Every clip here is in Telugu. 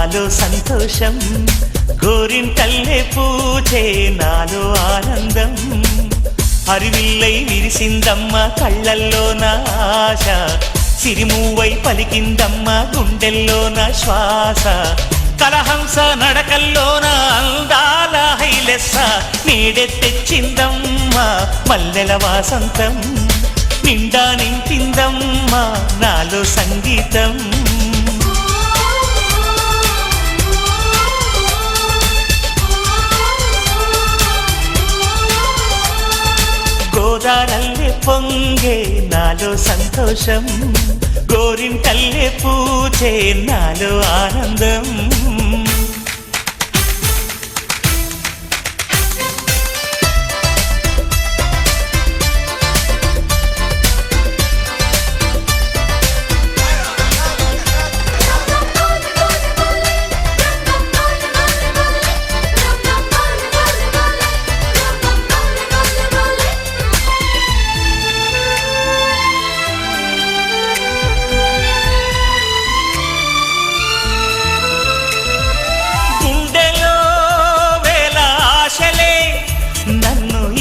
నాలో సంతోషం, గోరింటల్లే పూచే నాలో ఆనందం. హరివిల్లై విరిసిందమ్మ కళ్ళల్లో నా ఆశ, సిరిమూవై పలికిందమ్మ గుండెల్లోన శ్వాస. కలహంస నడకల్లోన అందాల హైలెస్స, నీడే తెచ్చిందమ్మ మల్లెల వాసంతం. నిండా నింపిందమ్మ నాలో సంగీతం. గోదారల్లే పొంగే నాలో సంతోషం, గోరింటల్లే పూచే నాలో ఆనందం.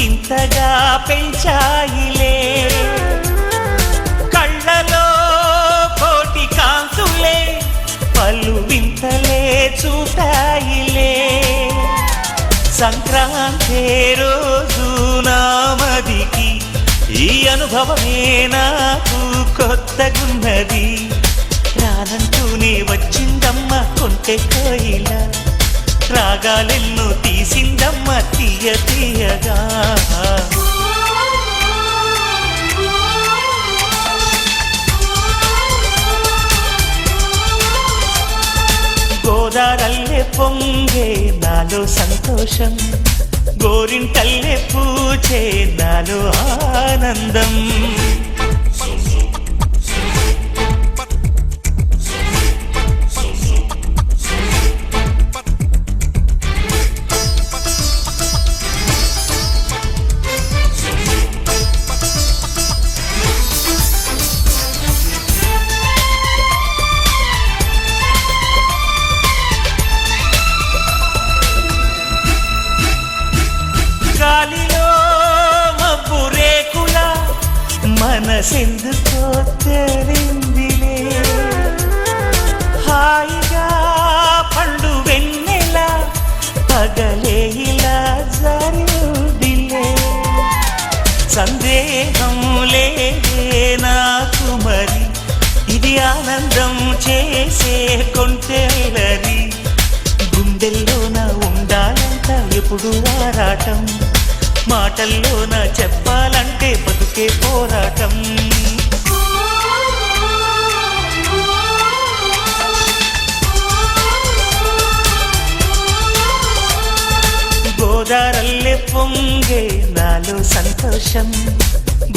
ఇంతగా పెంచాయిలే, కళ్ళలో కోటి కాంతులే పలు వింతలే చూపాయిలే. సంక్రాంతి రోజు నామదికి ఈ అనుభవమే నాకు కొత్తగున్నది. రానంటూనే వచ్చిందమ్మ కొంటె కోయిల, రాగాలెన్నో తీసిందమ్మ తీయ తీయగా. గోదారల్లే పొంగే నాలో సంతోషం, గోరింటల్లే పూచే నాలో ఆనందం. గాలిలో మబ్బు రేకుల మనసెందుకో తెలిందిలే, హాయిగా పండు వెన్నెల పగలే ఇలా జరిగిలే. సందేహం లేదే నాకు మరి, ఇది ఆనందం చేసే కొంటెలరి. గుండెల్లోన ఉండాలంట ఎప్పుడు ఆరాటం, మాటల్లోన చెప్పాలంటే బతుకే పోరాటం. గోదారల్లే పొంగే నాలో సంతోషం,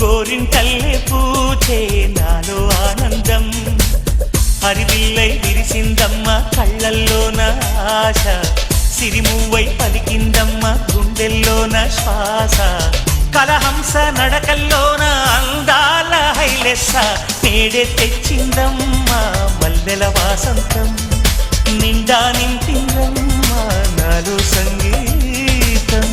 గోరింటల్లే పూచే నాలో ఆనందం. హరివిల్లై విరిసిందమ్మ కళ్ళల్లోన ఆశ, సిరిమూవై పలికిందమ్మ గుండెల్లోన శ్వాస. కలహంస నడకల్లోన అందాల హైలెస్స, నేడే తెచ్చిందమ్మ మల్లెల వాసంతం. నిండా నింపిందమ్మ నాలో సంగీతం.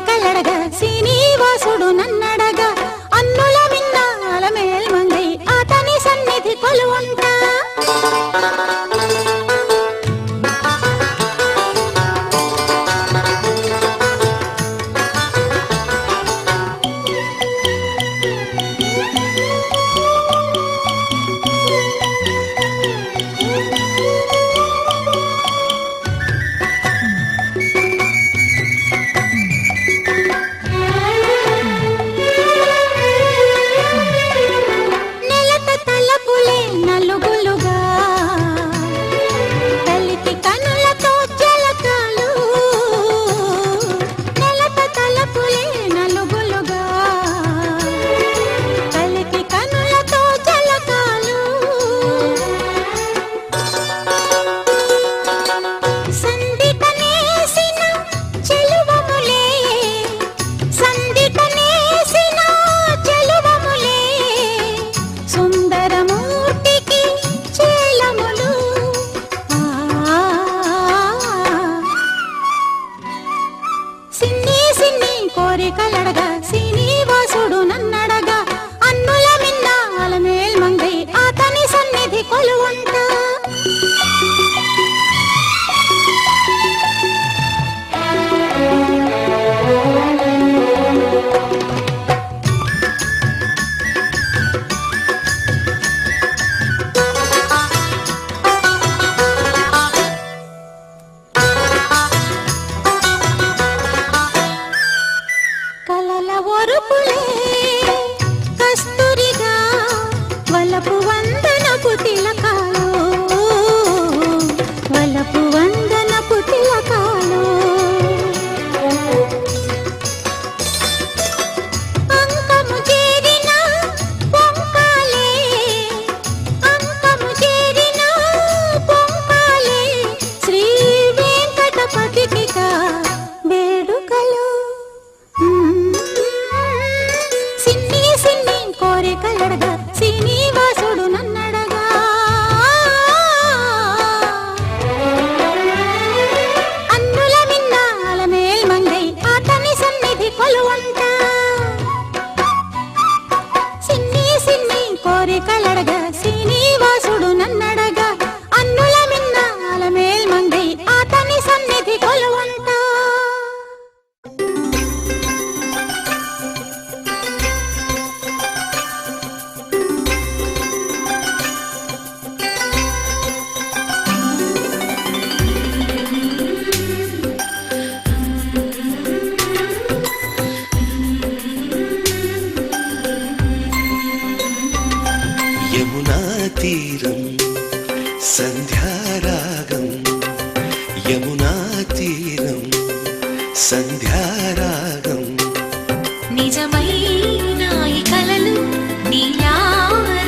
కోరికలడగా శ్రీనివాసుడు నన్నడగా అన్నుల మిన్నాల మేల్మంగై అతని సన్నిధి కొలువుంటా కోరికలడగా శ్రీనివాసుడు నన్నడగా అన్నుల మిన్నాల మేల్మంగై అతని సన్నిధి కొలువుంటా కలల ఒరుపులే కస్తూరిగా వలపు వందనపు తిలకాలు వలపు వందనపు తిలకాలు అంకము చేరిన పొంకాలే అంకము చేరిన పొంకాలే శ్రీ వెంకటపతికిగా వేడుకలు సిన్ని సిన్ని కోరికలడగా శ్రీనివాసుడు నన్నడగా అన్నుల మిన్నాల మేల్మంగై అతని సన్నిధి కొలువుంటా సిన్ని సిన్ని కోరికలడగా శ్రీనివాసుడు నన్నడగా అన్నుల మిన్నాల మేల్మంగై అతని సన్నిధి కొలువుంటా యమునా తీరం సంధ్యారాగం యమునా తీరం సంధ్యారాగం నిజమైన ఈ కలలు నీలా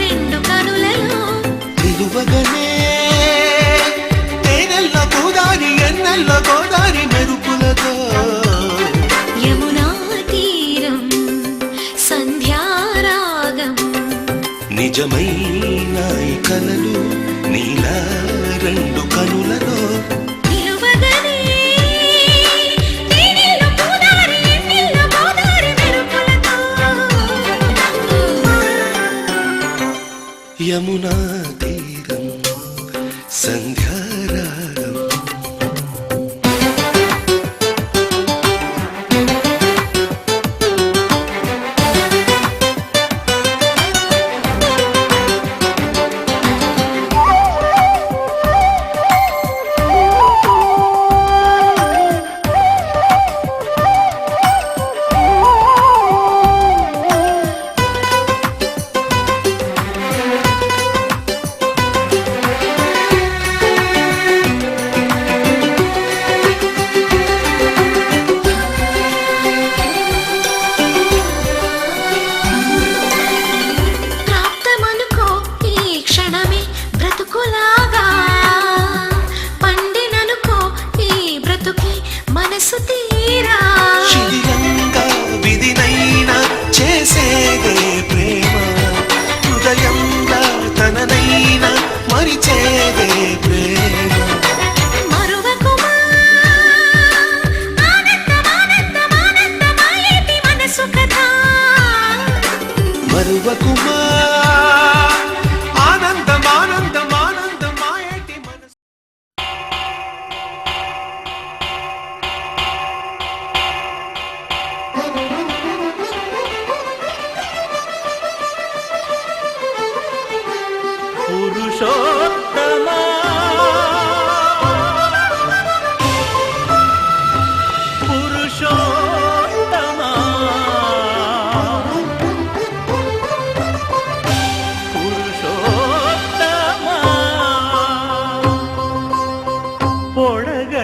రెండు కనులలో నిలువగనే తేనెల్ల గోదారి ఎన్నెల్ల గోదారి మెరుపులతో యమునా తీరం సంధ్యారాగం నిజమైన ఈ కలలు నీలా రెండు కనులలో నిలువగనే తేనెల్లో గోదారి ఎన్నెల్లో గోదారి మెరుపులతో యమునా తీరం సంధ్యారాగం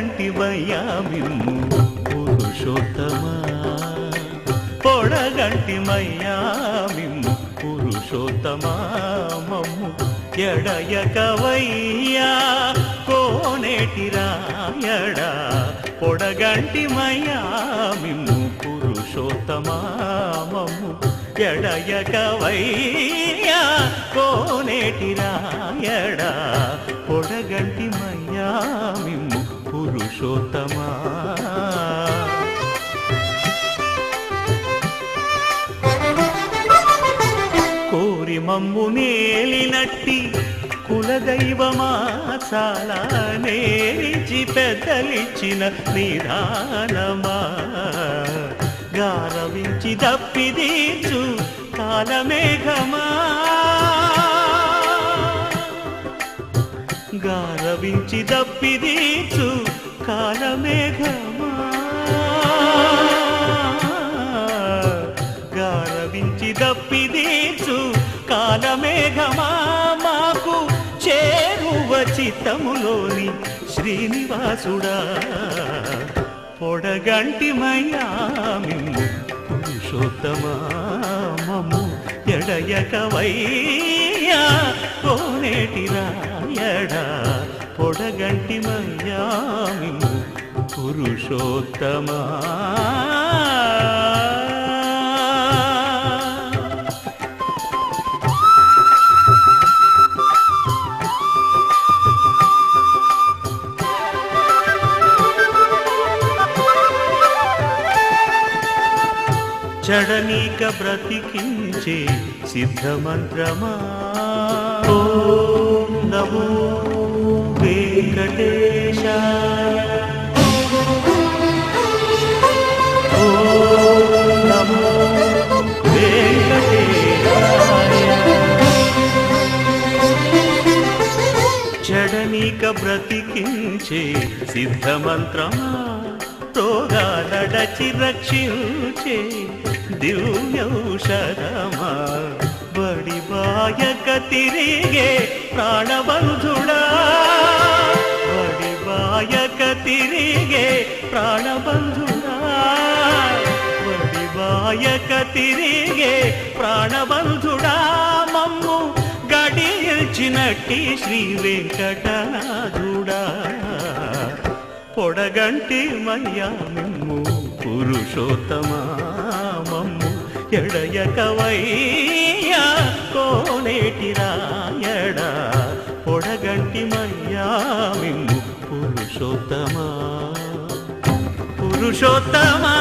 పొడగంటి మయ్యా మిమ్ము పురుషోత్తమా పొడగంటి మయ్యా మిమ్ము పురుషోత్తమా మమ్ము ఎడయకవయ్యా కోనేటి రాయడా పొడగంటి మయ్యా మిమ్ము పురుషోత్తమా మమ్ము ఎడయకవయ్యా కోనేటి రాయడా పొడగంటి మయ్యా మిమ్ము పురుషోత్తమా కోరి మమ్ము నేలినట్టి కులదైవమా చాలా నేరిచి పెద్దలిచ్చిన నిదానమా గారవించి దప్పిదీచు కాలమేఘమా గారవించి దప్పిదీచు కాలమేఘమా గారవించి దప్పిదీచు కాలమేఘమా మాకు చేరువ చిత్తములోని శ్రీనివాసుడా పొడగంటి మయ్యా మిమ్ము పురుషోత్తమా మమ్ము ఎడయకవయ్యా కోనేటి రాయడా పొడగంటి మయ్యా మిమ్ము పురుషోత్తమా చడనీక బ్రతికించే సిద్ధమంత్రమా ఓం నమో వెంకటేశాయ ఓం నమో వెంకటేశాయ చడనీక బ్రతికించే సిద్ధమంత్రమా రోగాలడచి రక్షించే దివ్యౌషధమా బడిబాయక తిరిగే ప్రాణబంధుడా బడిబాయక తిరిగే ప్రాణబంధుడా బడిబాయక తిరిగే ప్రాణబంధుడా మమ్ము గడియల్చినట్టి శ్రీ వెంకటనాథుడా పొడగంటి మయ్యా మిమ్ము పురుషోత్తమా మమ్ము ఎడయకవయ్యా కోనేటి రాయడా పొడగంటి మయ్యా మిమ్ము పురుషోత్తమా పురుషోత్తమా